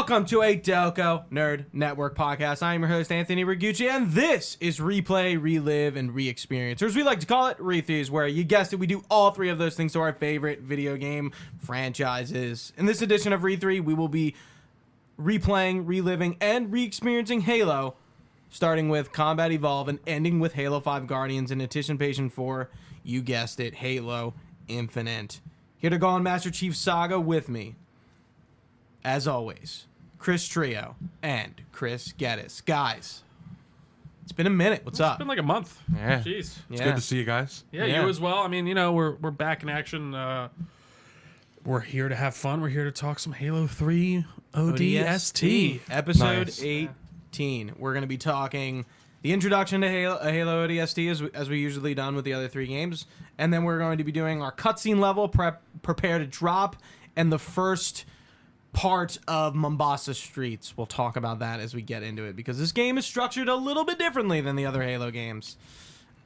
Welcome to a Delco Nerd Network podcast. I am your host, Anthony Ragucci, and this is Replay, Relive, and Re-Experience, or as we like to call it, Re3, where, you guessed it, we do all three of those things to our favorite video game franchises. In this edition of Re3, we will be replaying, reliving, and re-experiencing Halo, starting with Combat Evolve and ending with Halo 5 Guardians in anticipation for, you guessed it, Halo Infinite. Here to go on Master Chief Saga with me, as always, Chris Trio and Chris Geddes. Guys, it's been a minute. What's up? It's been like a month. Yeah. Jeez. It's good to see you guys. Yeah, you as well. I mean, you know, we're back in action. We're here to have fun. We're here to talk some Halo 3 ODST. Episode Nice. 18. We're going to be talking the introduction to Halo ODST as we usually done with the other three games. And then we're going to be doing our cutscene level, prepare to drop, and the first part of Mombasa Streets. We'll talk about that as we get into it, because this game is structured a little bit differently than the other Halo games.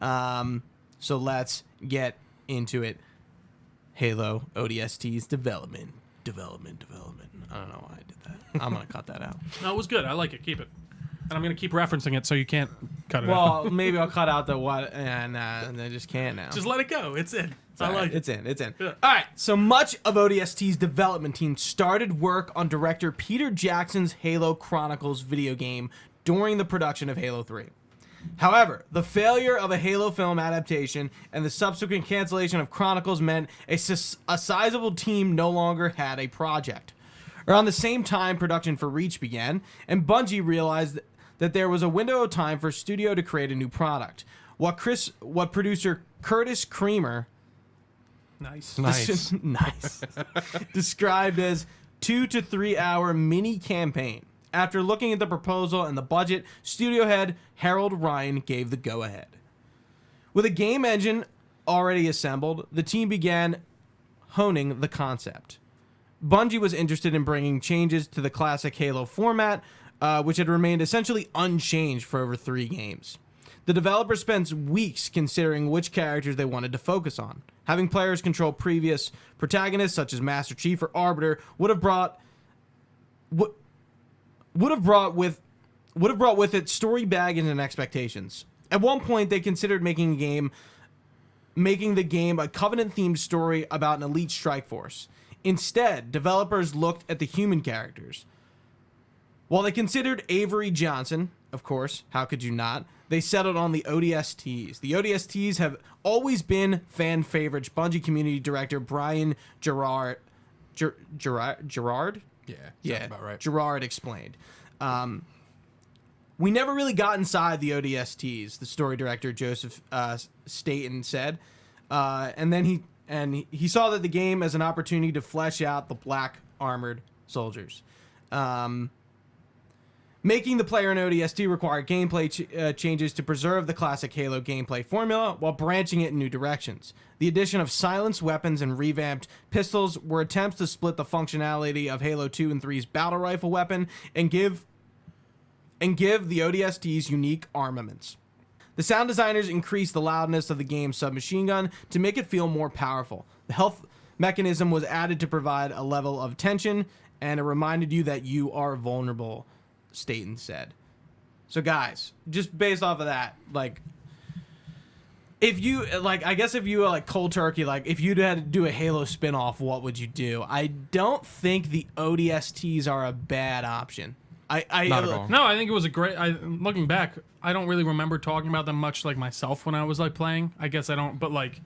So let's get into it. Halo ODST's development. I don't know why I did that. I'm going to cut that out. No, it was good. I like it. Keep it. And I'm going to keep referencing it so you can't cut it out. Well, maybe I'll cut out the what, and I just can't now. Just let it go. It's in. I like it. It's in. Yeah. All right, so much of ODST's development team started work on director Peter Jackson's Halo Chronicles video game during the production of Halo 3. However, the failure of a Halo film adaptation and the subsequent cancellation of Chronicles meant a sizable team no longer had a project. Around the same time, production for Reach began, and Bungie realized that there was a window of time for a studio to create a new product. What producer Curtis Creamer Nice. nice described as 2 to 3 hour mini campaign. After looking at the proposal and the budget, studio head Harold Ryan gave the go-ahead. With a game engine already assembled, the team began honing the concept. Bungie was interested in bringing changes to the classic Halo format, which had remained essentially unchanged for over 3 games. The developer spent weeks considering which characters they wanted to focus on. Having players control previous protagonists such as Master Chief or Arbiter would have brought with it story baggage and expectations. At one point, they considered making the game a Covenant-themed story about an elite strike force. Instead, developers looked at the human characters. While they considered Avery Johnson, of course, how could you not, they settled on the ODSTs. The ODSTs have always been fan favorites. Bungie community director Brian Gerard? Yeah, about right. Gerard explained. We never really got inside the ODSTs, the story director Joseph Staten said. And then he saw that the game as an opportunity to flesh out the black armored soldiers. Making the player an ODST required gameplay changes to preserve the classic Halo gameplay formula while branching it in new directions. The addition of silenced weapons and revamped pistols were attempts to split the functionality of Halo 2 and 3's battle rifle weapon and give the ODSTs unique armaments. The sound designers increased the loudness of the game's submachine gun to make it feel more powerful. The health mechanism was added to provide a level of tension, and it reminded you that you are vulnerable, Staten said. So guys, just based off of that, like, if you were like cold turkey, like if you'd had to do a Halo spinoff, what would you do? I don't think the ODSTs are a bad option. Not at all. No, I think it was a great. Looking back, I don't really remember talking about them much, like myself when I was like playing. I guess I don't, but like,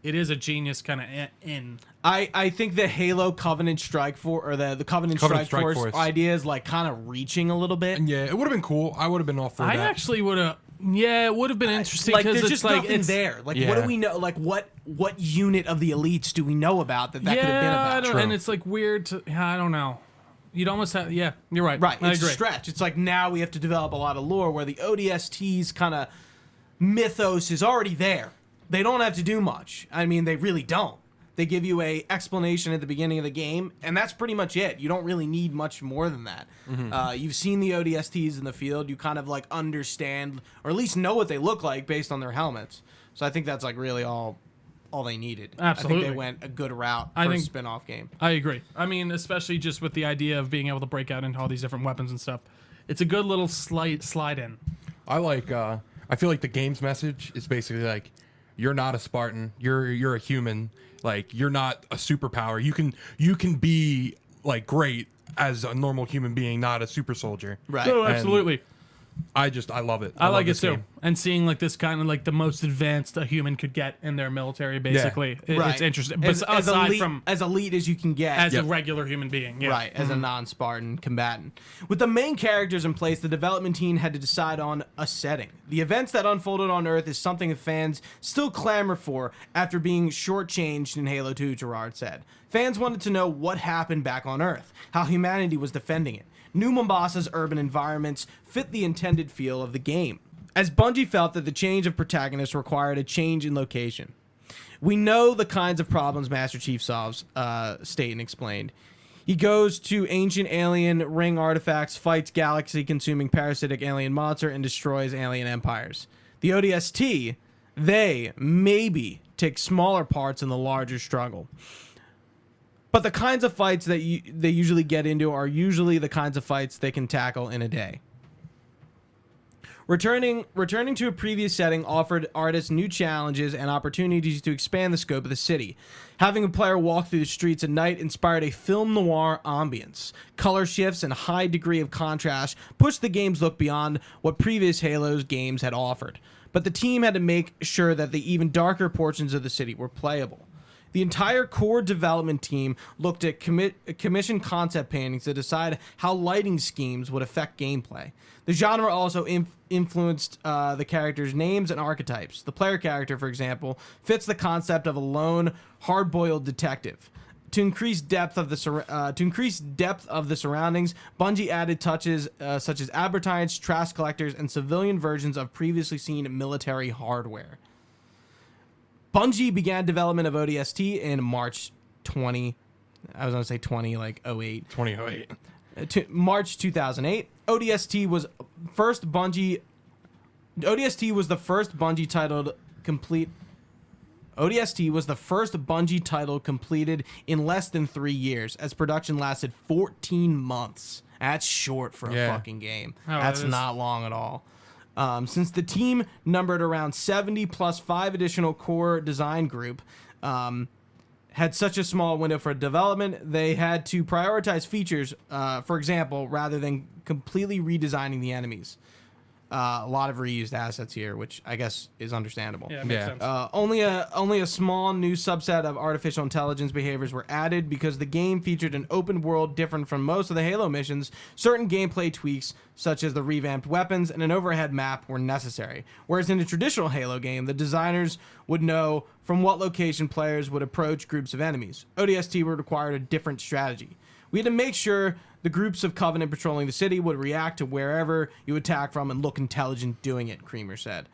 it is a genius kind of in. I think the Halo Covenant Strike Force, or the Covenant Strike Force idea is like kind of reaching a little bit. Yeah, it would have been cool. I would have been all for that. I actually would have. Yeah, it would have been interesting. Like, there's it's just like, nothing there. Like, what do we know? Like, what unit of the elites do we know about that could have been about? Yeah, and it's like weird to. I don't know. You'd almost have. Yeah, you're right. Right, I it's agree. a stretch. It's like now we have to develop a lot of lore where the ODST's kind of mythos is already there. They don't have to do much. I mean, they really don't. They give you a explanation at the beginning of the game, and that's pretty much it. You don't really need much more than that. Mm-hmm. You've seen the ODSTs in the field. You kind of like understand, or at least know what they look like based on their helmets. So I think that's like really all all they needed. Absolutely. I think they went a good route for a spin-off game. I agree. I mean, especially just with the idea of being able to break out into all these different weapons and stuff. It's a good little slide in. I feel like the game's message is basically like, you're not a Spartan. You're a human. Like, you're not a superpower. You can be like great as a normal human being, not a super soldier. Right. Oh, absolutely. I love it. I like it this too. game. And seeing like this kind of like the most advanced a human could get in their military, basically. Right. It's interesting. But As aside elite, from as elite as you can get. as a regular human being. Yeah. Right, as a non-Spartan combatant. With the main characters in place, the development team had to decide on a setting. The events that unfolded on Earth is something fans still clamor for after being shortchanged in Halo 2, Gerard said. Fans wanted to know what happened back on Earth, how humanity was defending it. New Mombasa's urban environments fit the intended feel of the game, as Bungie felt that the change of protagonists required a change in location. We know the kinds of problems Master Chief solves, Staten explained. He goes to ancient alien ring artifacts, fights galaxy-consuming parasitic alien monster, and destroys alien empires. The ODST, they maybe take smaller parts in the larger struggle. But the kinds of fights that they usually get into are usually the kinds of fights they can tackle in a day. Returning to a previous setting offered artists new challenges and opportunities to expand the scope of the city. Having a player walk through the streets at night inspired a film noir ambience. Color shifts and high degree of contrast pushed the game's look beyond what previous Halo's games had offered. But the team had to make sure that the even darker portions of the city were playable. The entire core development team looked at commission concept paintings to decide how lighting schemes would affect gameplay. The genre also influenced the characters' names and archetypes. The player character, for example, fits the concept of a lone, hard-boiled detective. To increase depth of the surroundings, Bungie added touches such as advertised trash collectors and civilian versions of previously seen military hardware. Bungie began development of ODST in March 20. I was going to say 20, like 08. 2008. March 2008. ODST was the first Bungie titled complete. ODST was the first Bungie title completed in less than 3 years, as production lasted 14 months. That's short for a fucking game. That's not long at all. Since the team numbered around 70 plus 5 additional core design group, had such a small window for development, they had to prioritize features, for example, rather than completely redesigning the enemies. A lot of reused assets here, which I guess is understandable. Yeah, makes sense. Only a small new subset of artificial intelligence behaviors were added because the game featured an open world different from most of the Halo missions. Certain gameplay tweaks, such as the revamped weapons and an overhead map, were necessary. Whereas in a traditional Halo game, the designers would know from what location players would approach groups of enemies. ODST would require a different strategy. We had to make sure the groups of Covenant patrolling the city would react to wherever you attack from and look intelligent doing it, Creamer said.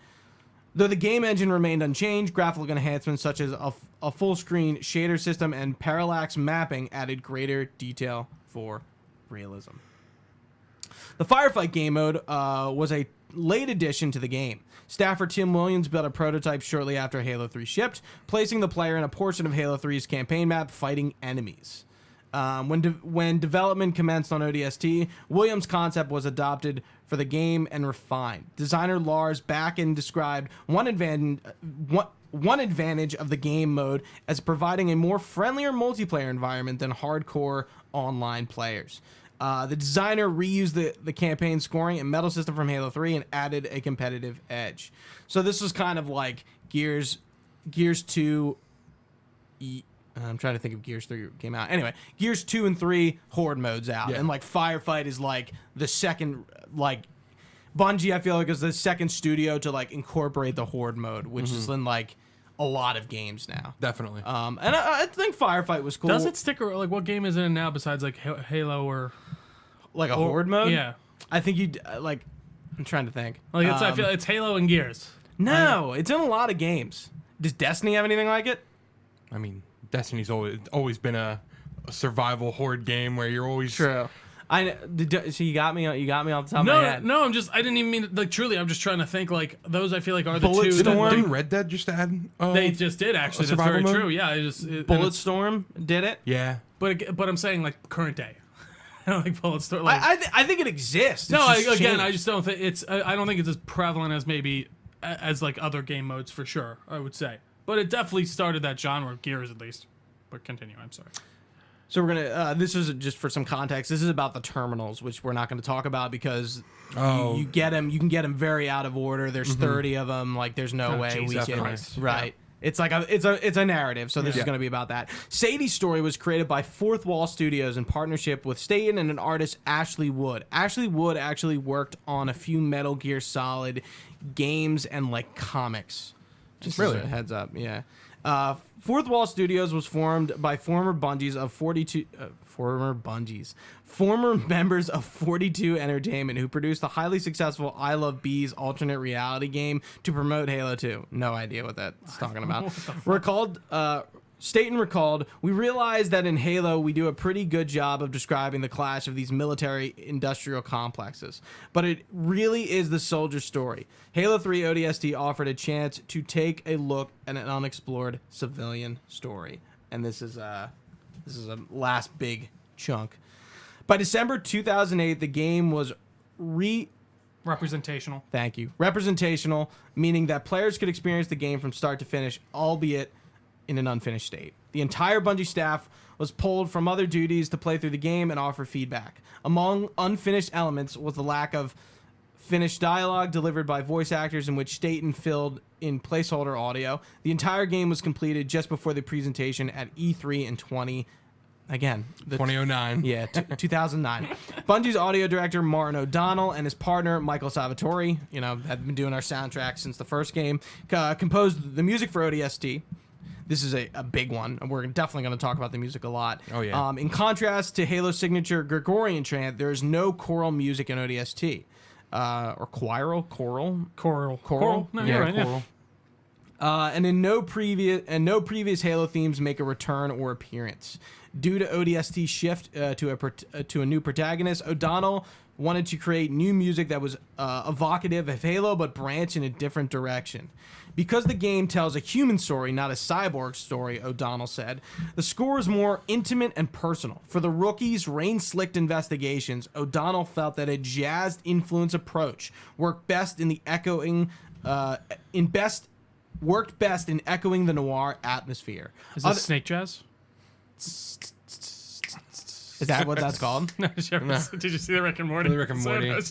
Though the game engine remained unchanged, graphical enhancements such as a full-screen shader system and parallax mapping added greater detail for realism. The Firefight game mode was a late addition to the game. Staffer Tim Williams built a prototype shortly after Halo 3 shipped, placing the player in a portion of Halo 3's campaign map fighting enemies. When development commenced on ODST, Williams' concept was adopted for the game and refined. Designer Lars Bakken described one advantage of the game mode as providing a more friendlier multiplayer environment than hardcore online players. The designer reused the campaign scoring and medal system from Halo 3 and added a competitive edge. So this was kind of like Gears 2... I'm trying to think if Gears 3 came out. Anyway, Gears 2 and 3 Horde modes out. Yeah. And, like, Firefight is, like, the second, like... Bungie, I feel like, is the second studio to, like, incorporate the Horde mode, which is in, like, a lot of games now. Definitely. And I think Firefight was cool. Does it stick, or, like, what game is it in now besides, like, Halo or... Like a Horde mode? Yeah. I think you like... I'm trying to think. Like, I feel it's Halo and Gears. No, it's in a lot of games. Does Destiny have anything like it? I mean... Destiny's always been a survival horde game where you're always... True. So you got me off the top of my head. No, I didn't even mean like truly. I'm just trying to think like those. I feel like are the two. Bulletstorm. Didn't Red Dead just add? They just did actually. That's survival very mode? true. Yeah, Bulletstorm did it. Yeah. But I'm saying like current day. I don't think Bulletstorm. Like, I think it exists. no, It's just I changed. just don't think it's. I don't think it's as prevalent as maybe as like other game modes for sure. I would say, but it definitely started that genre of Gears at least. But continue. I'm sorry. So we're gonna. This is just for some context. This is about the terminals, which we're not going to talk about because you get them. You can get them very out of order. There's 30 of them. Like there's no way we Jesus can. Christ. Right. It's like it's a narrative. So this is going to be about that. Sadie's Story was created by Fourth Wall Studios in partnership with Staten and an artist Ashley Wood. Ashley Wood actually worked on a few Metal Gear Solid games and like comics. Just Really? as a heads up. Yeah. Fourth Wall Studios was formed by former members of 42 Entertainment who produced the highly successful I Love Bees alternate reality game to promote Halo 2. No idea what that's talking about. Staten recalled, "We realized that in Halo we do a pretty good job of describing the clash of these military industrial complexes, but it really is the soldier story. Halo 3 ODST offered a chance to take a look at an unexplored civilian story." And this is a last big chunk. By December 2008, the game was Representational. Thank you. Representational, meaning that players could experience the game from start to finish, albeit in an unfinished state. The entire Bungie staff was pulled from other duties to play through the game and offer feedback. Among unfinished elements was the lack of finished dialogue delivered by voice actors in which Staten filled in placeholder audio. The entire game was completed just before the presentation at E3 in 2009. Yeah, 2009. Bungie's audio director, Martin O'Donnell, and his partner, Michael Salvatore, had been doing our soundtrack since the first game, composed the music for ODST. This is a big one. We're definitely going to talk about the music a lot. Oh, yeah. In contrast to Halo's signature Gregorian chant, there is no choral music in ODST. Or choral? Choral. No, you're right. Coral. Yeah. And no previous Halo themes make a return or appearance. Due to ODST's shift to a new protagonist, O'Donnell wanted to create new music that was evocative of Halo but branch in a different direction. Because the game tells a human story, not a cyborg story, O'Donnell said, the score is more intimate and personal. For the rookies' rain-slicked investigations, O'Donnell felt that a jazzed influence approach worked best in echoing the noir atmosphere. Is this Snake Jazz? Is that what that's called? No, did you see the Rick and Morty? The Rick and Morty. I'm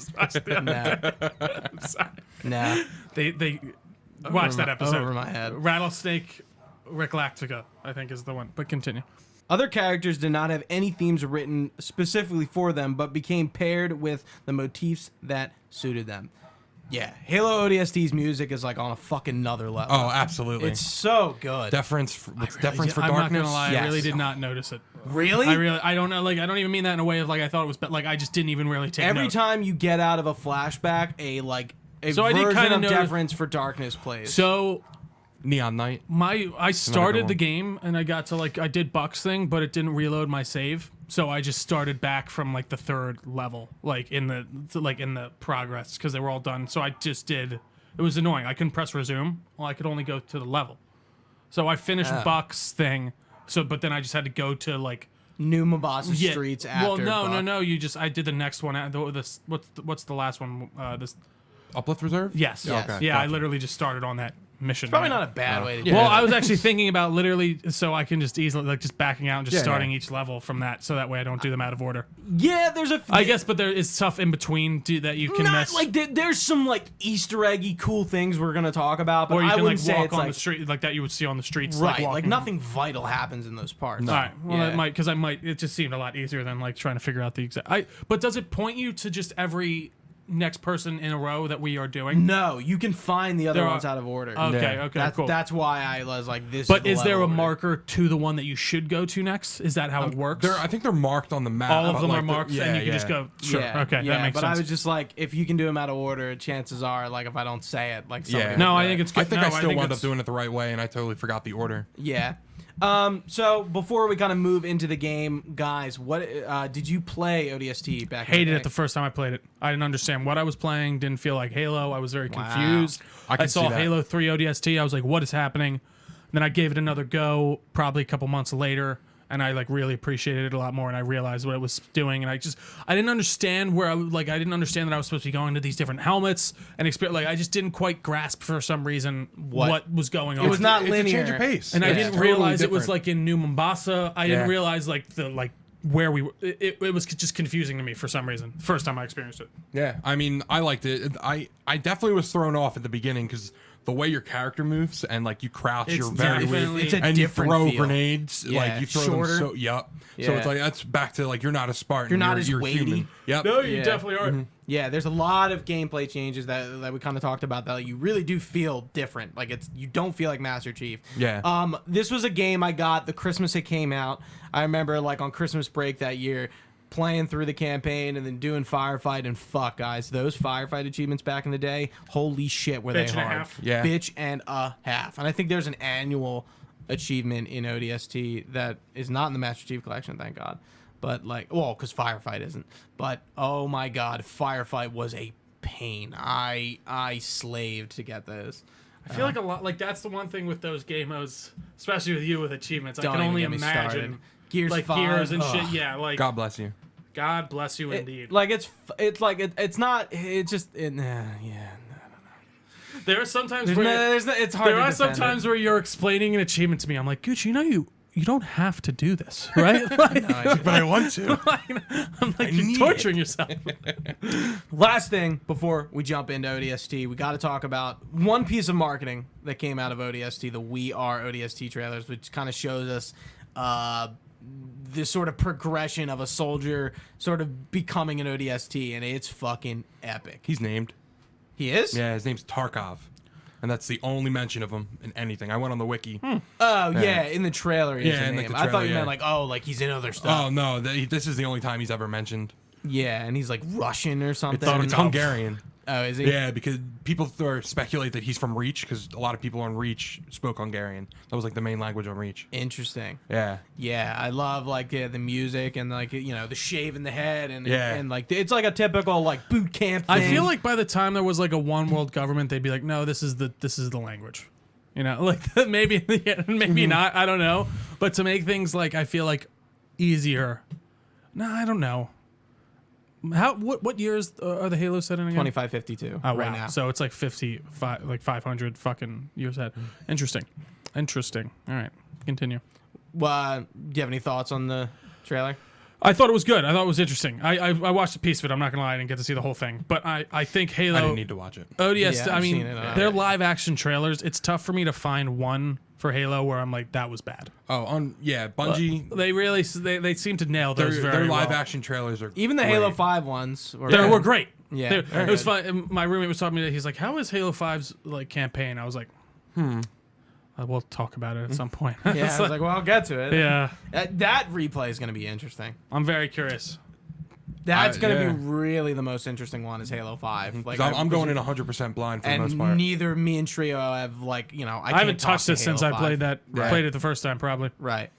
sorry. Nah. They watch that episode. Over my head. Rattlesnake Galactica, I think is the one. But continue. Other characters did not have any themes written specifically for them, but became paired with the motifs that suited them. Yeah, Halo ODST's music is like on a fucking another level. Oh, absolutely. It's so good. Deference for I'm darkness. not gonna lie, Yes. I really did not notice it. Really? I don't know. Like, I don't even mean that in a way of like I thought it was, but like I just didn't even really take Every note. time you get out of a flashback, a So I did version kinda of notice- Deference for Darkness plays. So Neon Knight. I started one. the game and I got to I did Buck's thing, but it didn't reload my save. So I just started back from the third level, in the progress because they were all done. So I just did. It was annoying. I couldn't press resume. Well, I could only go to the level. So I finished Buck's thing. So, but then I just had to go to New Mombasa Streets after. Well, no. Buck. I did the next one. What's the last one? This. Uplift Reserve? Yes. Yes. Okay, Yeah, I gotcha. literally just started on that mission. Probably right? not a bad way to do Well, it. I was actually thinking about literally so I can just easily just backing out and just Yeah, starting yeah. each level from that, so that way I don't do them out of order. Yeah, there's a. I guess, but there is stuff in between that you can not miss. there's some Easter eggy cool things we're gonna talk about, but or you I can wouldn't say walk it's on the street that you would see on the streets. right. walking. Nothing vital happens in those parts. All right. Well, Yeah. it might because it just seemed a lot easier than trying to figure out the exact. But does it point you to just every next person in a row that we are doing? No, you can find the other There are- ones out of order. Okay. Yeah. Okay. That's cool. that's why I was like this. But is, is the there a level order. marker to the one that you should go to next? Is that how it works? I think they're marked on the map. All of but, them like, are marked, yeah, and you can just yeah. go. Sure. Yeah, Okay. yeah, That makes but sense. I was just if you can do them out of order, chances are if I don't say it, somebody Yeah. will No, do I it. think it's good. I think no, I still wound it's- up doing it the right way, and I totally forgot the order. Yeah. So before we kind of move into the game, guys, what did you play ODST back? in Hated the day? it the first time I played it. I didn't understand what I was playing. Didn't feel like Halo. I was very confused. I can I saw see that. Halo 3 ODST. I was like, what is happening? Then I gave it another go probably a couple months later, and I like really appreciated it a lot more, and I realized what it was doing, and I didn't understand where I didn't understand that I was supposed to be going to these different helmets and I just didn't quite grasp for some reason what was going on. It was not It's linear. a change of pace. And I It's didn't totally realize it was different. like in New Mombasa. I didn't Yeah. realize where we were. It was just confusing to me for some reason. First time I experienced it. Yeah, I mean, I liked it. I definitely was thrown off at the beginning because the way your character moves and like you crouch, It's you're very definitely- weak, It's a and you different throw feel. grenades, Yeah, like you throw shorter. them so. Yep. So Yeah. it's like that's back to like you're not a Spartan. You're not as weighty. human. Yep. No, you Yeah. definitely are. Yeah, there's a lot of gameplay changes that we kind of talked about that you really do feel different. Like you don't feel like Master Chief. Yeah. This was a game I got the Christmas it came out. I remember like on Christmas break that year playing through the campaign and then doing Firefight, and fuck guys, those Firefight achievements back in the day, holy shit were Bitch they and a hard. half. Yeah. Bitch and a half. And I think there's an annual achievement in ODST that is not in the Master Chief Collection, thank God. But like, well, because Firefight isn't. But oh my God, Firefight was a pain. I slaved to get those. I feel like a lot. Like that's the one thing with those game modes, especially with you with achievements. Don't I can even only get me started. imagine Gears like 5, gears and ugh. shit. Yeah, like God bless you. God bless you indeed. Like it's not. It's just yeah. There are sometimes There's where no, there's no, it's hard. there to are defend sometimes it. where you're explaining an achievement to me. I'm like, Gucci, you don't have to do this, right? Like, But I want to. I'm like, you're need torturing yourself. Last thing before we jump into ODST, we got to talk about one piece of marketing that came out of ODST, the We Are ODST trailers, which kind of shows us this sort of progression of a soldier sort of becoming an ODST, and it's fucking epic. He's named. He is? Yeah, his name's Tarkov, and that's the only mention of him in anything. I went on the wiki. Oh, yeah, in the trailer he has Yeah, a in, name. like, the I thought trailer, you meant yeah. like, oh, like he's in other stuff. Oh no, this is the only time he's ever mentioned. Yeah, and he's like Russian or something. It's Hungarian. Oh, is he? Yeah, because people speculate that he's from Reach because a lot of people on Reach spoke Hungarian. That was like the main language on Reach. Interesting. Yeah. Yeah, I love like the music and like the shave in the head and Yeah. and like it's like a typical like boot camp thing. I feel like by the time there was like a one world government, they'd be like, no, this is the language. You know, like maybe maybe not. I don't know. But to make things like I feel like easier. No, I don't know. What years are the Halo set in again? 2552 Oh, right wow. now. So it's like 55, like 500 fucking years ahead. Interesting. All right, continue. Do you have any thoughts on the trailer? I thought it was good. I thought it was interesting. I watched a piece of it. I'm not gonna lie, I didn't get to see the whole thing. But I think Halo I didn't need to watch it. ODS. Yeah, I I've mean, seen it. they're live action trailers. It's tough for me to find one for Halo where I'm like, that was bad. Oh, Bungie. They really they seem to nail those Their very live well. action trailers are Even the great. Halo 5 ones were They were great. Yeah, They- very it was good. fun. My roommate was talking to me. He's like, "How is Halo 5's like campaign?" I was like, We'll talk about it at some point." Yeah, It's I was like, well, I'll get to it. yeah, That replay is going to be interesting. I'm very curious. That's going to yeah. be really the most interesting one is Halo 5. Like 'Cause I'm going in 100% blind for the most and part. neither me and Trio have like, I haven't touched it since I played that. Right. Played it the first time, probably. Right.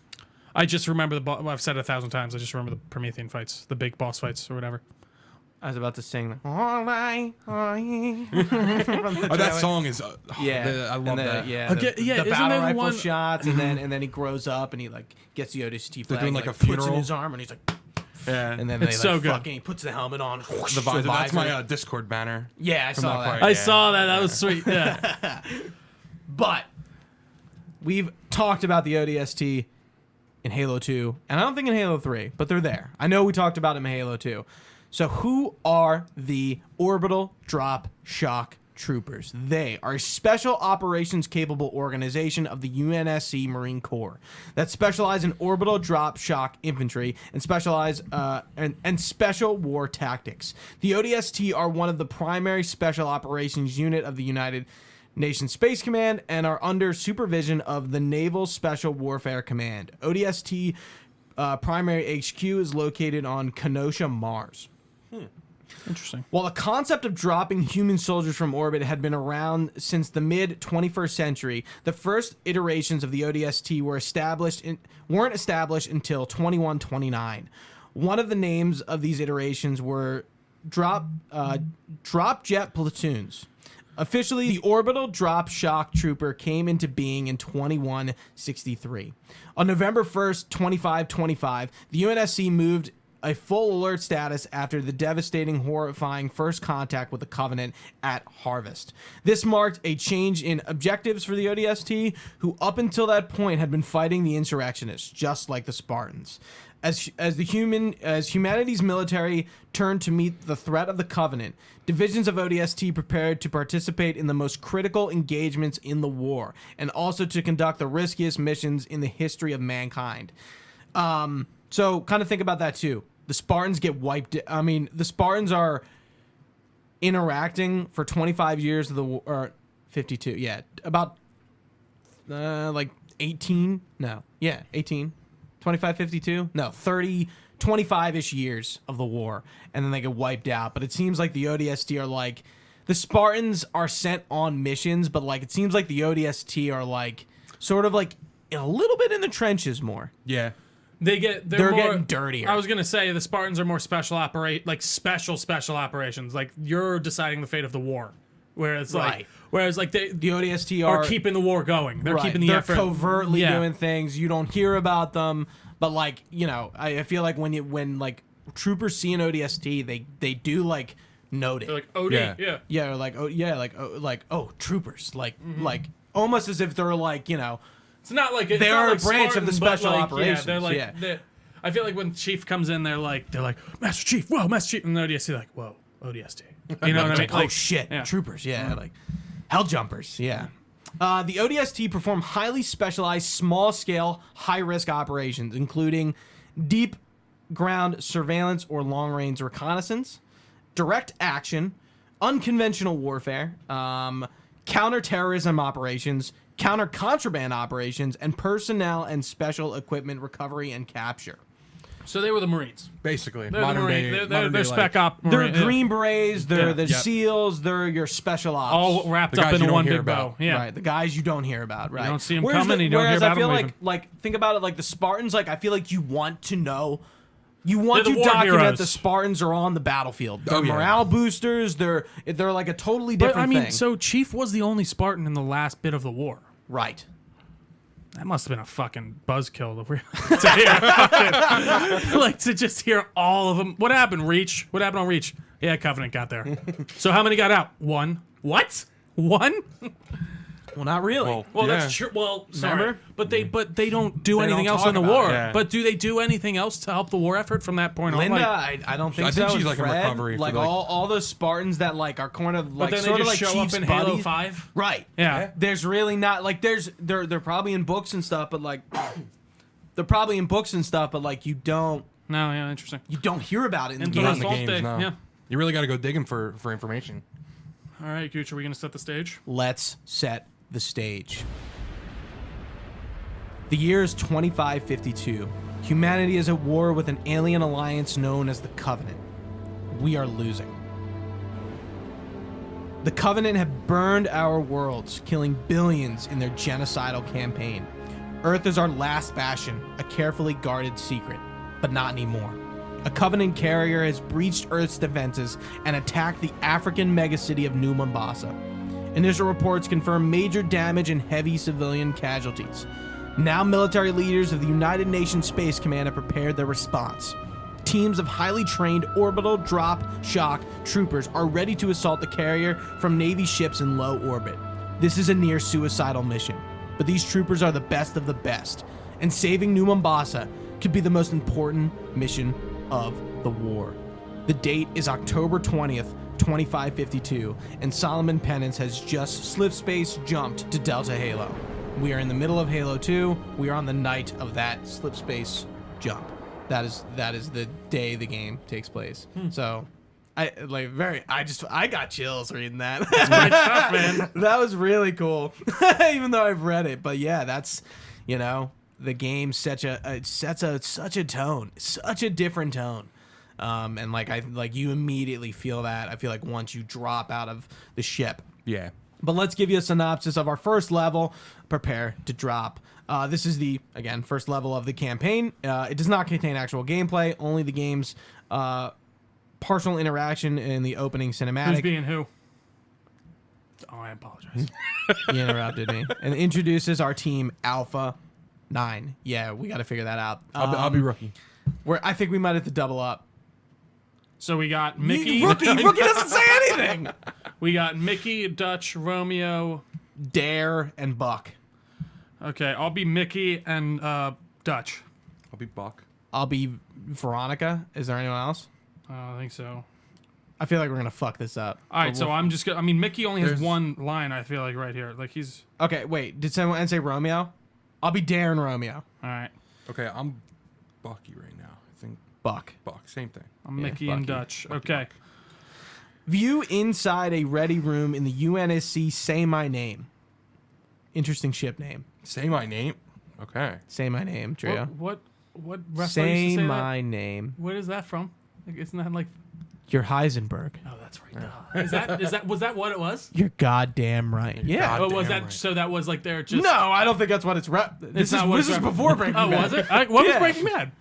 I just remember I've said it 1,000 times. I just remember the Promethean fights, the big boss fights, or whatever. I was about to sing the all I Oh, that song is. Yeah, I love and that. Yeah, Okay, yeah, the isn't battle there the rifle one- shots, and then he grows up and he like gets the ODST flag. doing, and, like, a puts it in funeral? his arm, and he's like, Yeah. and then It's they so like good. fucking he puts the helmet on. The visor. That's my Discord banner. Yeah, I from saw that that. part. I Yeah. saw that. That was sweet. Yeah. But we've talked about the ODST in Halo 2, and I don't think in Halo 3, but they're there. I know we talked about them in Halo 2. So who are the Orbital Drop Shock Troopers? They are a special operations capable organization of the UNSC Marine Corps that specialize in orbital drop shock infantry and specialize and special war tactics. The ODST are one of the primary special operations unit of the United Nations Space Command and are under supervision of the Naval Special Warfare Command. ODST primary HQ is located on Kenosha, Mars. Interesting. While the concept of dropping human soldiers from orbit had been around since the mid-21st century, the first iterations of the ODST weren't established until 2129. One of the names of these iterations were drop jet platoons. Officially, the Orbital Drop Shock Trooper came into being in 2163. On November 1st, 2525, the UNSC moved a full alert status after the devastating, horrifying first contact with the Covenant at Harvest. This marked a change in objectives for the ODST, who up until that point had been fighting the insurrectionists, just like the Spartans. As humanity's military turned to meet the threat of the Covenant, divisions of ODST prepared to participate in the most critical engagements in the war, and also to conduct the riskiest missions in the history of mankind. So kind of think about that too. The Spartans get wiped. I mean, the Spartans are interacting for 25 years of the war, or 52. Yeah, about like 18. No, yeah, 18. 25, 52? No, 30, 25-ish years of the war, and then they get wiped out. But it seems like the ODST are like, the Spartans are sent on missions, but like it seems like the ODST are like sort of like a little bit in the trenches more. Yeah. They're more, getting dirtier. I was gonna say the Spartans are more special operations. Like you're deciding the fate of the war, whereas Right. the ODST are keeping the war going. They're keeping the effort. Covertly Yeah. doing things. You don't hear about them, but like, you know, I feel like when like troopers see an ODST, they do like note it. They're like OD, yeah. Yeah, or like oh troopers, like almost as if they're like, you know, It's not like They are a branch of the Spartans, but, special like, operations, Yeah, they're like, yeah. I feel like when Chief comes in, they're like, Master Chief, whoa, Master Chief, and the ODST like, whoa, ODST. You know what I mean? oh shit, yeah. troopers, yeah, like hell jumpers, yeah. The ODST perform highly specialized, small-scale, high-risk operations, including deep ground surveillance or long-range reconnaissance, direct action, unconventional warfare, counter-terrorism operations, counter-contraband operations, and personnel and special equipment recovery and capture. So they were the Marines. Basically, They're modern the Marine, day. they're modern day, spec like, op. They're Marine, yeah. Green Berets, they're Yeah. the Yep. SEAls, they're your special ops. all wrapped The up guys in you one don't hear big bow. about. Yeah. Right, the guys you don't hear about, right? don't see 'em Whereas coming, you don't hear whereas about I feel 'em leaving. like think about it, like the Spartans, like I feel like you want to know, you want They're to the war document heroes. the Spartans are on the battlefield. They're Oh, yeah. morale boosters. They're like a totally But different I mean, thing. so Chief was the only Spartan in the last bit of the war. Right. That must have been a fucking buzzkill to hear. Like to just hear all of them. What happened, Reach? What happened on Reach? Yeah, Covenant got there. So how many got out? One. What? One? Well, not really. Well, Yeah. that's true. Well, sorry. Remember? But they don't do They anything don't else talk in the about war. it. Yeah. But do they do anything else to help the war effort from that point Linda, on? Like, I don't think I so. think she's and like in Fred, recovery for, like like- all those Spartans that like are kind of but like then they sort of just like show Chief's up in Halo buddies. 5. Right. Yeah. There's really not like they're probably in books and stuff, but like they're probably in books and stuff, but like you don't No, yeah, interesting. hear about it in the And game. Not in the Assault games, Day, no. yeah. You really got to go digging for information. All right, Gooch, are we going to set the stage? Let's set the stage. The year is 2552. Humanity is at war with an alien alliance known as the Covenant. We are losing. The Covenant have burned our worlds, killing billions in their genocidal campaign. Earth is our last bastion, a carefully guarded secret, but not anymore. A Covenant carrier has breached Earth's defenses and attacked the African megacity of New Mombasa. Initial reports confirm major damage and heavy civilian casualties. Now military leaders of the United Nations Space Command have prepared their response. Teams of highly trained orbital drop shock troopers are ready to assault the carrier from Navy ships in low orbit. This is a near suicidal mission, but these troopers are the best of the best, and saving New Mombasa could be the most important mission of the war. The date is October 20th, 2552, and Solomon Pennance has just slip space jumped to Delta Halo. We are in the middle of Halo 2. We are on the night of that slip space jump. That is the day the game takes place. So I got chills reading that. It's pretty tough, man. That was really cool. Even though I've read it, but yeah, that's, the game sets such a tone, such a different tone. And like you immediately feel that. I feel like once you drop out of the ship. Yeah. But let's give you a synopsis of our first level. Prepare to drop. This is the, again, first level of the campaign. It does not contain actual gameplay, only the game's partial interaction in the opening cinematic. Who's being who? Oh, I apologize. He interrupted me. And introduces our team, Alpha 9. Yeah, we got to figure that out. I'll be rookie. I think we might have to double up. So we got Mickey. Rookie doesn't say anything. We got Mickey, Dutch, Romeo, Dare, and Buck. Okay, I'll be Mickey and Dutch. I'll be Buck. I'll be Veronica. Is there anyone else? I think so. I feel like we're gonna fuck this up. All right, so I'm just gonna. I mean, Mickey only has There's- one line. I feel like right here, like he's. Okay, wait. Did someone say Romeo? I'll be Dare and Romeo. All right, Okay, I'm Bucky right now. I think Buck. Buck. Same thing. I'm Mickey and Bucky. Dutch. Bucky, Okay. View inside a ready room in the UNSC. Say my name. Interesting ship name. Say my name. Okay. Say my name, Drea. What wrestler used Say to say my that? name. What is that from? Like, isn't that like? You're Heisenberg. Oh, that's right. Was that what it was? You're goddamn right. Yeah. God- Oh, was damn that right. so? That was like they're just. No, I don't think that's what it's This not what is it's before Breaking Oh, Bad. was it? What was Yeah. Breaking Bad?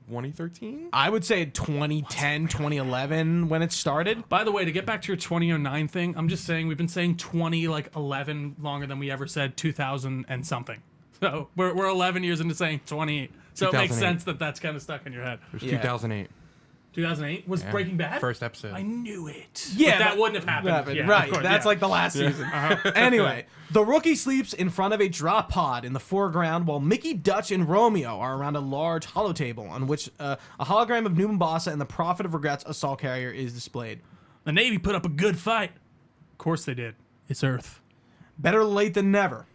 2013. I would say 2010, 2011 when it started. By the way, to get back to your 2009 thing, I'm just saying we've been saying 2011 longer than we ever said 2000 and something. So we're 11 years into saying 20. So it makes 2008. sense that that's kind of stuck in your head. It was Yeah. 2008. 2008 was Yeah. Breaking Bad. First episode. I knew it. Yeah, But that wouldn't have happened. Yeah, of right. course, That's yeah. like the last season. Anyway, the rookie sleeps in front of a drop pod in the foreground while Mickey, Dutch, and Romeo are around a large holotable on which a hologram of New Mombasa and the Prophet of Regrets assault carrier is displayed. The Navy put up a good fight. Of course they did. It's Earth. Better late than never.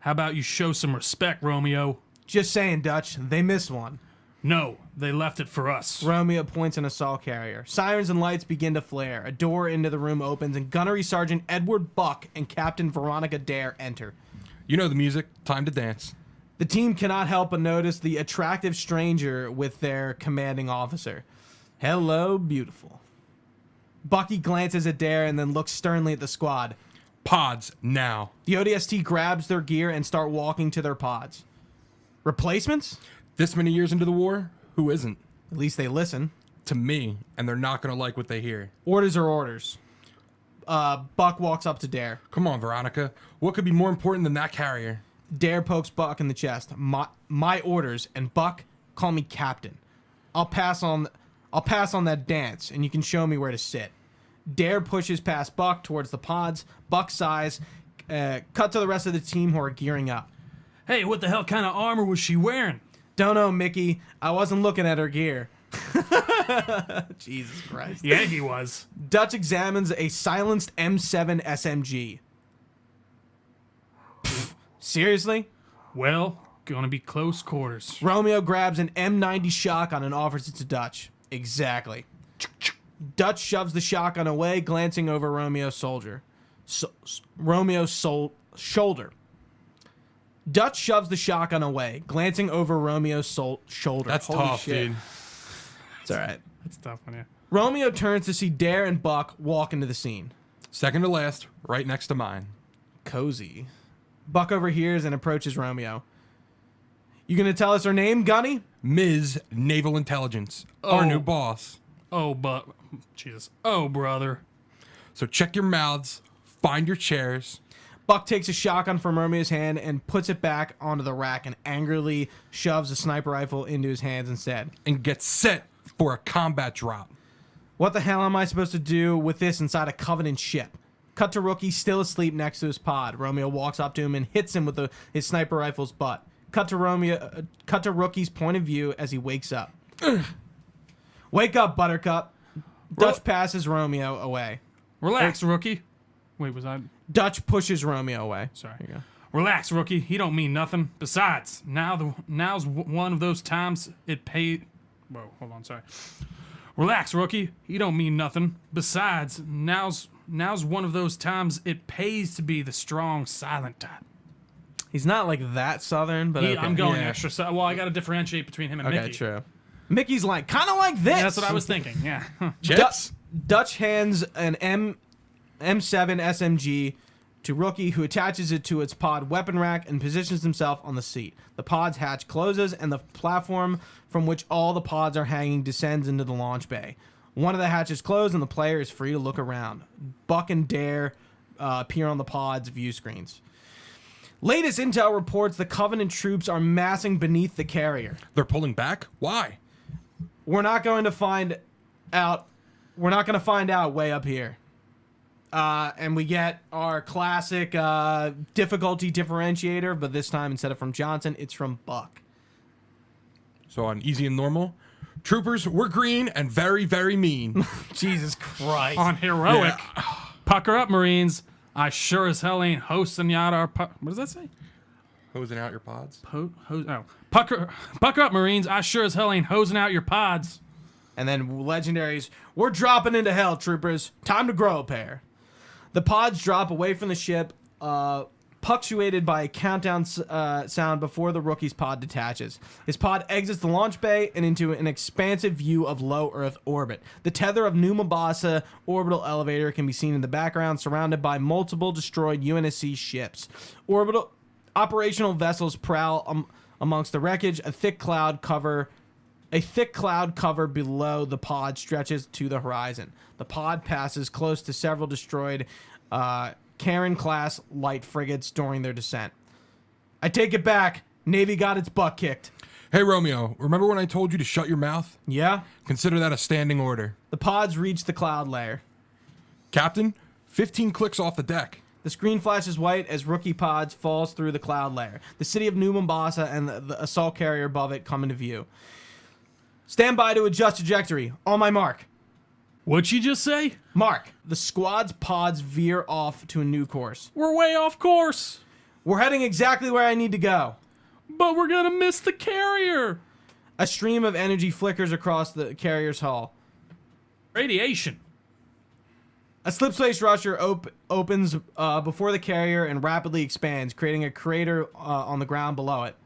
How about you show some respect, Romeo? Just saying, Dutch. They missed one. No, they left it for us. Romeo points an assault carrier. Sirens and lights begin to flare. A door into the room opens, and Gunnery Sergeant Edward Buck and Captain Veronica Dare enter. You know the music. Time to dance. The team cannot help but notice the attractive stranger with their commanding officer. Hello, beautiful. Bucky glances at Dare and then looks sternly at the squad. Pods now. The ODST grabs their gear and start walking to their pods. Replacements? This many years into the war, who isn't? At least they listen. To me, and they're not gonna like what they hear. Orders are orders. Buck walks up to Dare. Come on, Veronica. What could be more important than that carrier? Dare pokes Buck in the chest. My orders, and Buck, call me Captain. I'll pass on that dance, and you can show me where to sit. Dare pushes past Buck towards the pods. Buck sighs. Cut to the rest of the team who are gearing up. Hey, what the hell kind of armor was she wearing? Don't know, Mickey. I wasn't looking at her gear. Jesus Christ. Yeah, he was. Dutch examines a silenced M7 SMG. Pfft, seriously? Well, gonna be close quarters. Romeo grabs an M90 shotgun and offers it to Dutch. Exactly. Dutch shoves the shotgun away, glancing over Romeo's shoulder. Dutch shoves the shotgun away, glancing over Romeo's shoulder. That's Holy tough, shit. dude. It's all right. That's tough on you. Romeo turns to see Dare and Buck walk into the scene. Second to last, right next to mine. Cozy. Buck overhears and approaches Romeo. You gonna tell us her name, Gunny? Ms. Naval Intelligence, our Oh. new boss. Oh, but Jesus. Oh, brother. So check your mouths, find your chairs. Buck takes a shotgun from Romeo's hand and puts it back onto the rack and angrily shoves a sniper rifle into his hands instead. And get set for a combat drop. What the hell am I supposed to do with this inside a Covenant ship? Cut to Rookie still asleep next to his pod. Romeo walks up to him and hits him with his sniper rifle's butt. Cut to Rookie's point of view as he wakes up. Wake up, Buttercup. Dutch passes Romeo away. Relax, rookie. Wait, was I? Dutch pushes Romeo away. Sorry. Here you go. Relax, rookie. He don't mean nothing. Besides, now's one of those times it paid. Whoa, hold on. Sorry. Relax, rookie. He don't mean nothing. Besides, now's one of those times it pays to be the strong, silent type. He's not like that southern, but okay. I'm going Yeah. extra. Well, I got to differentiate between him and Okay, Mickey. true. Mickey's like, kind of like this. That's what I was thinking. Yeah. Jets? Dutch hands an M7 SMG to Rookie, who attaches it to its pod weapon rack and positions himself on the seat. The pod's hatch closes, and the platform from which all the pods are hanging descends into the launch bay. One of the hatches close, and the player is free to look around. Buck and Dare appear on the pod's view screens. Latest intel reports the Covenant troops are massing beneath the carrier. They're pulling back? Why? We're not going to find out. We're not going to find out way up here. And we get our classic difficulty differentiator, but this time instead of from Johnson, it's from Buck. So on easy and normal, troopers, we're green and very, very mean. Jesus Christ. On heroic, pucker up, Marines. I sure as hell ain't hosting you out our. What does that say? Hosing out your pods? Pucker up, Marines. I sure as hell ain't hosing out your pods. And then legendaries, we're dropping into hell, troopers. Time to grow a pair. The pods drop away from the ship, punctuated by a countdown sound before the Rookie's pod detaches. His pod exits the launch bay and into an expansive view of low Earth orbit. The tether of New Mombasa orbital elevator can be seen in the background, surrounded by multiple destroyed UNSC ships. Orbital operational vessels prowl amongst the wreckage. A thick cloud cover below the pod stretches to the horizon. The pod passes close to several destroyed Karen-class light frigates during their descent. I take it back. Navy got its butt kicked. Hey, Romeo, remember when I told you to shut your mouth? Yeah? Consider that a standing order. The pods reach the cloud layer. Captain, 15 clicks off the deck. The screen flashes white as Rookie pods falls through the cloud layer. The city of New Mombasa and the assault carrier above it come into view. Stand by to adjust trajectory. On my mark. What'd you just say? Mark. The squad's pods veer off to a new course. We're way off course. We're heading exactly where I need to go. But we're gonna miss the carrier. A stream of energy flickers across the carrier's hull. Radiation. A slipspace rusher opens before the carrier and rapidly expands, creating a crater on the ground below it.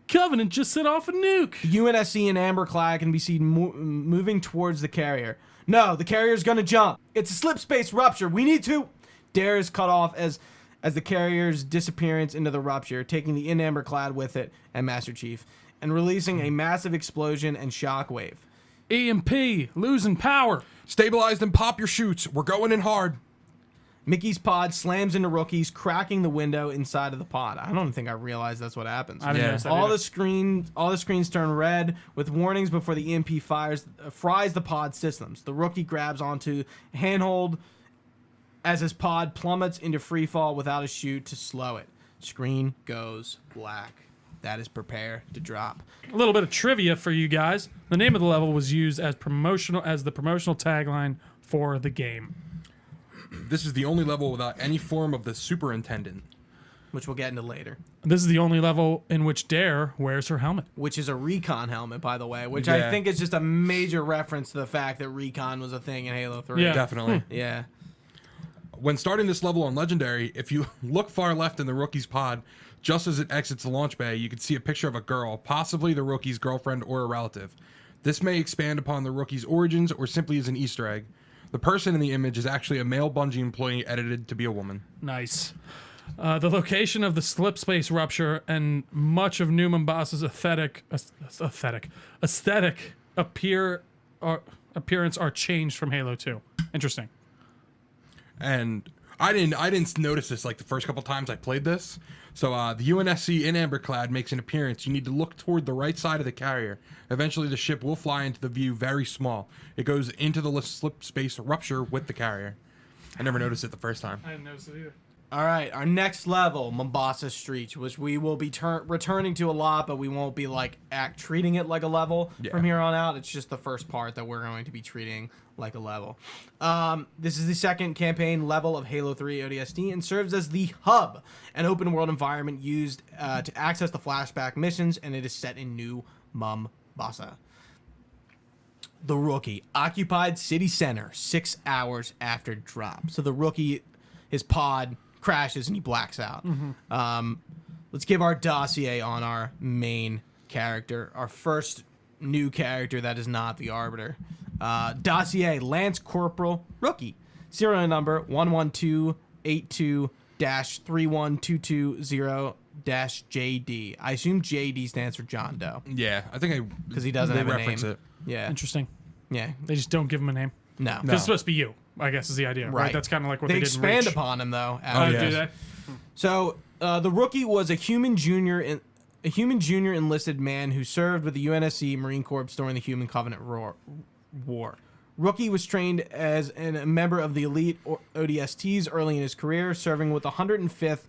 Covenant just set off a nuke. UNSC and Amberclad can be seen moving towards the carrier. No, the carrier's gonna jump. It's a slipspace rupture. We need to... Dare is cut off as the carrier's disappearance into the rupture, taking the Amberclad with it and Master Chief, and releasing a massive explosion and shockwave. EMP, losing power. Stabilize and pop your chutes. We're going in hard. Mickey's pod slams into Rookie's, cracking the window inside of the pod. I don't think I realized that's what happens. I didn't notice that all either. the screens turn red with warnings before the EMP fries the pod systems. The Rookie grabs onto handhold as his pod plummets into free fall without a chute to slow it. Screen goes black. That is prepare to drop. A little bit of trivia for you guys. The name of the level was used as the promotional tagline for the game. This is the only level without any form of the superintendent. Which we'll get into later. This is the only level in which Dare wears her helmet. Which is a recon helmet, by the way. Which Yeah. I think is just a major reference to the fact that recon was a thing in Halo 3. Yeah. Definitely. Yeah. When starting this level on Legendary, if you look far left in the Rookie's pod, just as it exits the launch bay, you can see a picture of a girl, possibly the Rookie's girlfriend or a relative. This may expand upon the Rookie's origins or simply is an Easter egg. The person in the image is actually a male Bungie employee edited to be a woman. Nice. The location of the slipspace rupture and much of New Mombasa's aesthetic appearance are changed from Halo 2. Interesting. And I didn't notice this like the first couple times I played this. So the UNSC in Amberclad makes an appearance. You need to look toward the right side of the carrier. Eventually the ship will fly into the view very small. It goes into the slipspace rupture with the carrier. I never noticed it the first time. I didn't notice it either. All right, our next level, Mombasa Streets, which we will be returning to a lot, but we won't be like treating it like a level from here on out. It's just the first part that we're going to be treating like a level. This is the second campaign level of Halo 3 ODST and serves as the hub, an open world environment used to access the flashback missions, and it is set in New Mombasa. The Rookie occupied city center 6 hours after drop. So the Rookie, his pod crashes and he blacks out. Let's give our dossier on our main character. Our first new character that is not the Arbiter. Dossier Lance Corporal Rookie. Serial number 11282-31220-JD. I assume JD stands for John Doe. Yeah, I think Because he doesn't have a reference name. it. Yeah. Interesting. Yeah. They just don't give him a name. No. Because it's supposed to be you, I guess is the idea, right? That's kind of like what they did in expand Reach. upon him, though. Oh, after do this. they? So the Rookie was a human junior enlisted man who served with the UNSC Marine Corps during the Human Covenant War. Rookie was trained as a member of the elite ODSTs early in his career, serving with the 105th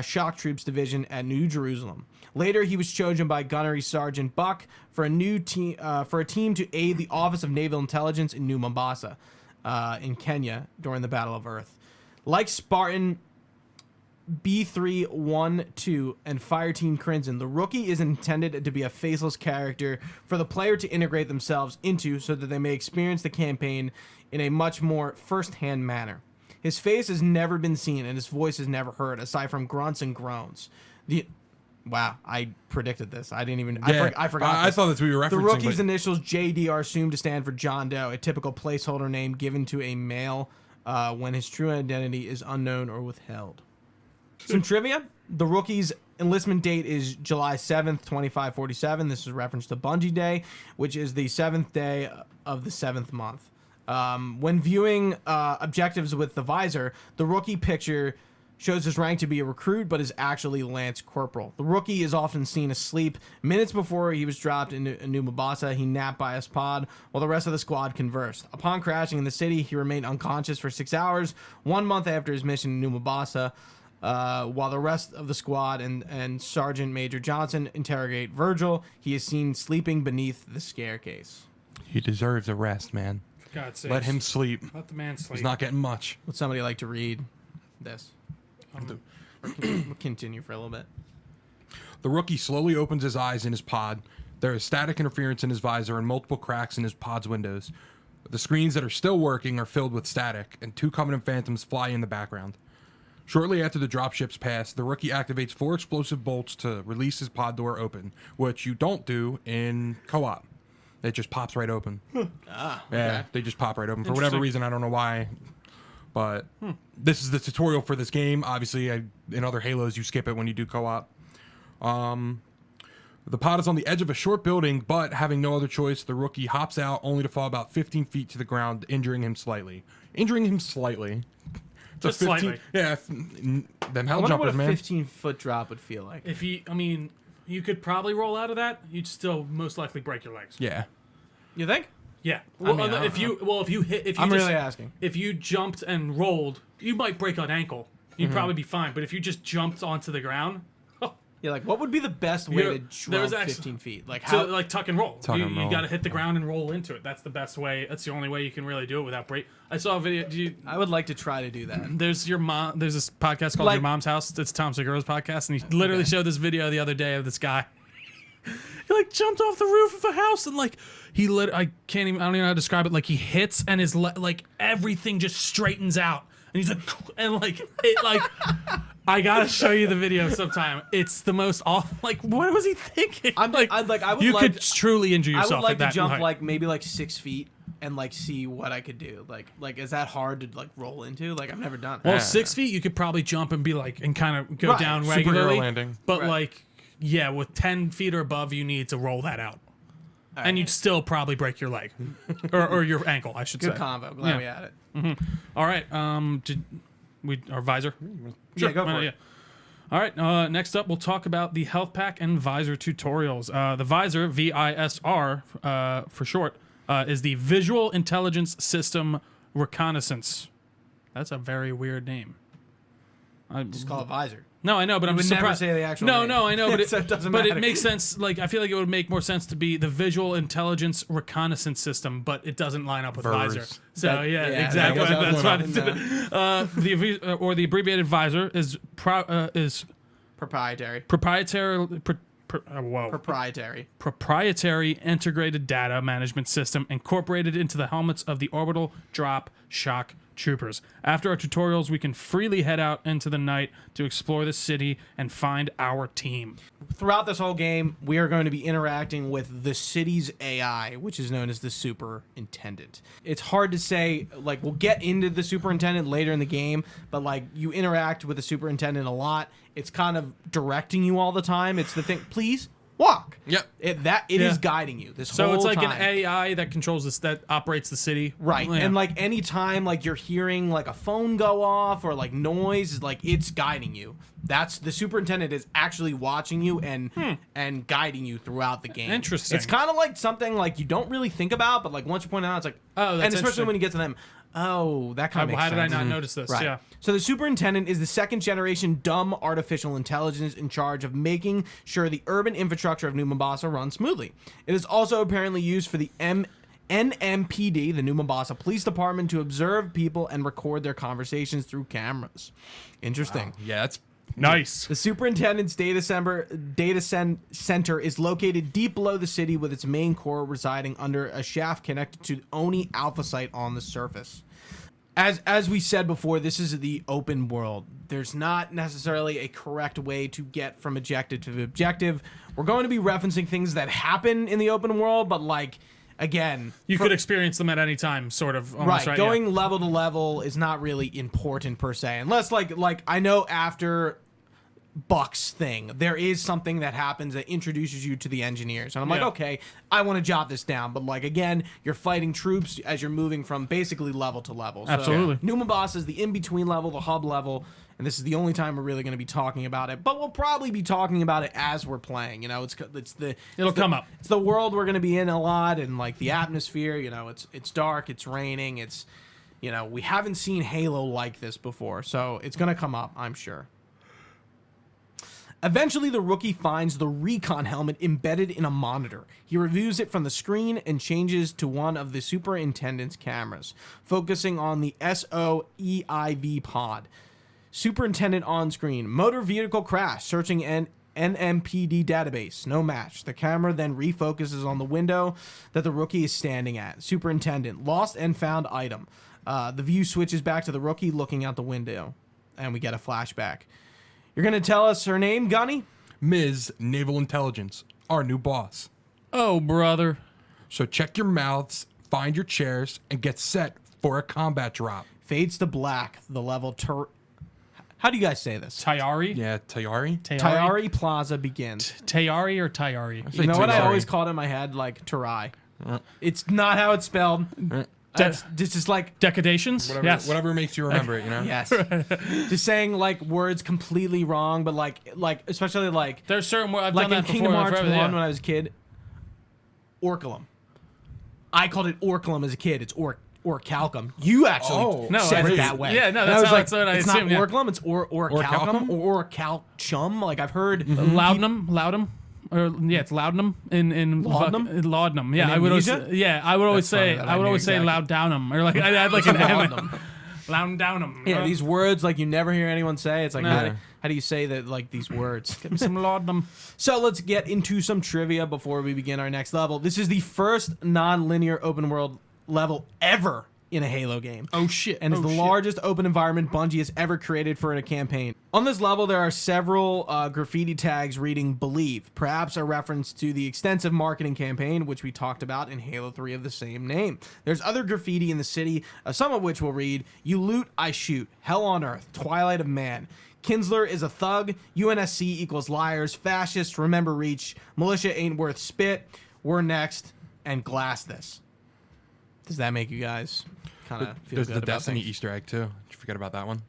Shock Troops Division at New Jerusalem. Later, he was chosen by Gunnery Sergeant Buck for a team to aid the Office of Naval Intelligence in New Mombasa, in Kenya, during the Battle of Earth. Like Spartan B312 and Fireteam Crimson, the Rookie is intended to be a faceless character for the player to integrate themselves into so that they may experience the campaign in a much more first-hand manner. His face has never been seen and his voice is never heard, aside from grunts and groans. Wow, I predicted this. I didn't even... Yeah, I forgot I this. thought that's what you were referencing. The Rookie's but- initials JD are assumed to stand for John Doe, a typical placeholder name given to a male when his true identity is unknown or withheld. Some trivia. The Rookie's enlistment date is July 7th, 2547. This is a reference to Bungie Day, which is the 7th day of the 7th month. When viewing objectives with the Visor, the Rookie picture shows his rank to be a recruit, but is actually Lance Corporal. The Rookie is often seen asleep. Minutes before he was dropped into New Mombasa, he napped by his pod while the rest of the squad conversed. Upon crashing in the city, he remained unconscious for 6 hours, 1 month after his mission in New Mombasa. While the rest of the squad and Sergeant Major Johnson interrogate Virgil, he is seen sleeping beneath the staircase. He deserves a rest, man. For God's sakes. Let him sleep. Let the man sleep. He's not getting much. Would somebody like to read this? We'll continue for a little bit. The Rookie slowly opens his eyes in his pod. There is static interference in his visor and multiple cracks in his pod's windows. The screens that are still working are filled with static, and 2 Covenant Phantoms fly in the background. Shortly after the dropships pass, the Rookie activates 4 explosive bolts to release his pod door open, which you don't do in co-op. It just pops right open. Okay. Yeah, they just pop right open. For whatever reason, I don't know why. But this is the tutorial for this game. Obviously, in other Halos, you skip it when you do co-op. The pod is on the edge of a short building, but having no other choice, the Rookie hops out only to fall about 15 feet to the ground, injuring him slightly. Just slightly. Yeah, them I hell wonder what jumpers, a man. 15-foot drop would feel like. If you, I mean, you could probably roll out of that. You'd still most likely break your legs. Yeah. You think? Yeah. I Well, mean, if you hit, if you I'm just, really asking. if you jumped and rolled, you might break an ankle. You'd probably be fine. But if you just jumped onto the ground, Yeah, like what would be the best way to there's jump actually- 15 feet? Like to how? like tuck and roll. Tuck you and roll. got to hit the ground and roll into it. That's the best way. That's the only way you can really do it without break. I saw a video. I would like to try to do that. There's your mom. There's this podcast called Like- Your Mom's House. It's Tom Segura's podcast, and he literally showed this video the other day of this guy. He like jumped off the roof of a house and like I don't even know how to describe it. Like he hits and his like everything just straightens out, and he's like and like it like. I gotta show you the video sometime. It's the most awful. Like, what was he thinking? I would you like could truly injure I yourself. would like at to that jump height. like maybe like 6 feet and like see what I could do. Like is that hard to like roll into? Like I've never done it. Well, 6 feet you could probably jump and be like and kind of go Right. down Superhero regularly. landing. But Right. like, yeah, with 10 feet or above, you need to roll that out, All and right. you'd still probably break your leg or your ankle, I should Good say. combo. Glad Yeah. we had it. All right, did we our visor? Yeah, go for it. All right, next up, we'll talk about the health pack and visor tutorials. The visor, VISR for short, is the Visual Intelligence System Reconnaissance. That's a very weird name. Just call it visor. No, I know, but I'm would just never surprised. say the actual No, name. no, I know, but So it doesn't but matter. it makes sense. Like I feel like it would make more sense to be the Visual Intelligence Reconnaissance System, but it doesn't line up with Vers. visor. So That- yeah, yeah, exactly. that That's was why I in did it. The abbreviated visor is Proprietary. proprietary integrated data management system incorporated into the helmets of the Orbital drop shock troopers. After our tutorials, we can freely head out into the night to explore the city and find our team. Throughout this whole game, we are going to be interacting with the city's AI, which is known as the superintendent. It's hard to say, like, we'll get into the superintendent later in the game, but, like, you interact with the superintendent a lot. It's kind of directing you all the time. It's the thing, please walk. Yep. It is guiding you this whole So it's like time. an AI that controls this, that operates the city. Right. Yeah. And like anytime like you're hearing like a phone go off or like noise, like it's guiding you. That's the superintendent is actually watching you and guiding you throughout the game. Interesting. It's kind of like something like you don't really think about, but like once you point it out, it's like, Oh, that's and especially interesting. when you get to them, oh, that kind of makes How sense. did I not notice this? Right. Yeah. So the superintendent is the second generation dumb artificial intelligence in charge of making sure the urban infrastructure of New Mombasa runs smoothly. It is also apparently used for the NMPD, the New Mombasa Police Department, to observe people and record their conversations through cameras. Interesting. Yeah, that's Nice. The superintendent's data center is located deep below the city, with its main core residing under a shaft connected to the Oni Alpha site on the surface. As we said before, this is the open world. There's not necessarily a correct way to get from objective to objective. We're going to be referencing things that happen in the open world, but like, again, You could experience them at any time, sort of. Almost, right. Yeah. Going level to level is not really important per se, unless like I know after Buck's thing, there is something that happens that introduces you to the engineers, and I'm like, Yeah. okay, I want to jot this down. But like again, you're fighting troops as you're moving from basically level to level. So Absolutely. New Mombasa is the in between level, the hub level. And this is the only time we're really going to be talking about it, but we'll probably be talking about it as we're playing. You know, It'll come up. It's the world we're going to be in a lot, and like the atmosphere. You know, it's dark, it's raining, it's, you know, we haven't seen Halo like this before, so it's going to come up, I'm sure. Eventually, the rookie finds the recon helmet embedded in a monitor. He reviews it from the screen and changes to one of the superintendent's cameras, focusing on the SOEIV pod. Superintendent on screen. Motor vehicle crash. Searching an NMPD database. No match. The camera then refocuses on the window that the rookie is standing at. Superintendent. Lost and found item. The view switches back to the rookie looking out the window. And we get a flashback. You're going to tell us her name, Gunny? Ms. Naval Intelligence, our new boss. Oh, brother. So check your mouths, find your chairs, and get set for a combat drop. Fades to black. The level... How do you guys say this? Tayari? Yeah, Tayari? Tayari Plaza begins. Tayari or Tayari? You know what I Tayari. always called it in my head? Like Tarai. It's not how it's spelled. That's just like... Decadations? Whatever, Yes. whatever makes you remember it, you know? Yes. Just saying like words completely wrong, but like especially like There's certain words I've like done in that Kingdom before. Hearts 1 yeah. when I was a kid. Orculum. I called it Orculum as a kid. It's Orcalcum. You actually No, said I- it that way. yeah, no, And that's I was how- like, that's what I it's assumed, not yeah. Orculum, it's Orcalcum or Orcalchum. Like I've heard Loudnum. Or yeah, it's Laudanum in Laudanum? Laudanum. Yeah, In I would always, Amnesia? yeah, I would always That's funny say that I I would knew always say exactly. Louddownum or like I had like an Laudanum. Louddownum. Yeah, these words like you never hear anyone say. It's like No. how do you say that like these words? Give me some Laudanum. So let's get into some trivia before we begin our next level. This is the first non-linear open world level ever in a Halo game. Oh shit! And is the largest open environment Bungie has ever created for a campaign. On this level, there are several graffiti tags reading "Believe," perhaps a reference to the extensive marketing campaign which we talked about in Halo 3 of the same name. There's other graffiti in the city, some of which will read, "You loot, I shoot. Hell on Earth. Twilight of Man. Kinsler is a thug. UNSC equals liars. Fascists, remember Reach. Militia ain't worth spit. We're next. And glass this." Does that make you guys kind of feel There's good the about Destiny things? Easter egg, too. Did you forget about that one?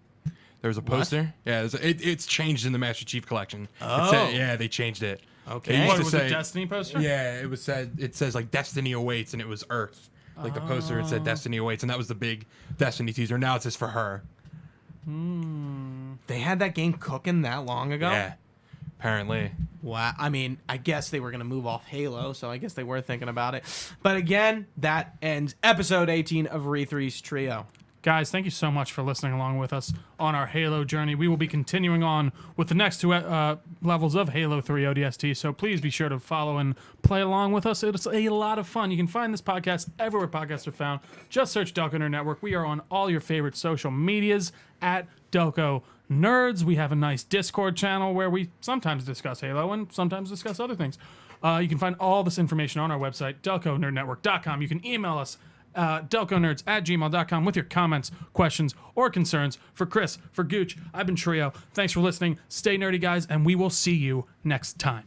There was a poster. Yeah, it's changed in the Master Chief Collection. Oh. Yeah, they changed it. Okay. It used What to was say, the Destiny poster? Yeah, it says like Destiny awaits, and it was Earth. Like the poster, it said Destiny awaits, and that was the big Destiny teaser. Now it says for her. They had that game cooking that long ago? Yeah, apparently. Wow. I mean, I guess they were going to move off Halo, so I guess they were thinking about it. But again, that ends episode 18 of Re3's Trio. Guys, thank you so much for listening along with us on our Halo journey. We will be continuing on with the next two levels of Halo 3 ODST, so please be sure to follow and play along with us. It's a lot of fun. You can find this podcast everywhere podcasts are found. Just search Delco Nerd Network. We are on all your favorite social medias at Delco Nerds. We have a nice Discord channel where we sometimes discuss Halo and sometimes discuss other things. You can find all this information on our website, delconerdnetwork.com. You can email us, delconerds@gmail.com with your comments, questions, or concerns. For Chris, for Gooch, I've been Trio. Thanks for listening. Stay nerdy, guys, and we will see you next time.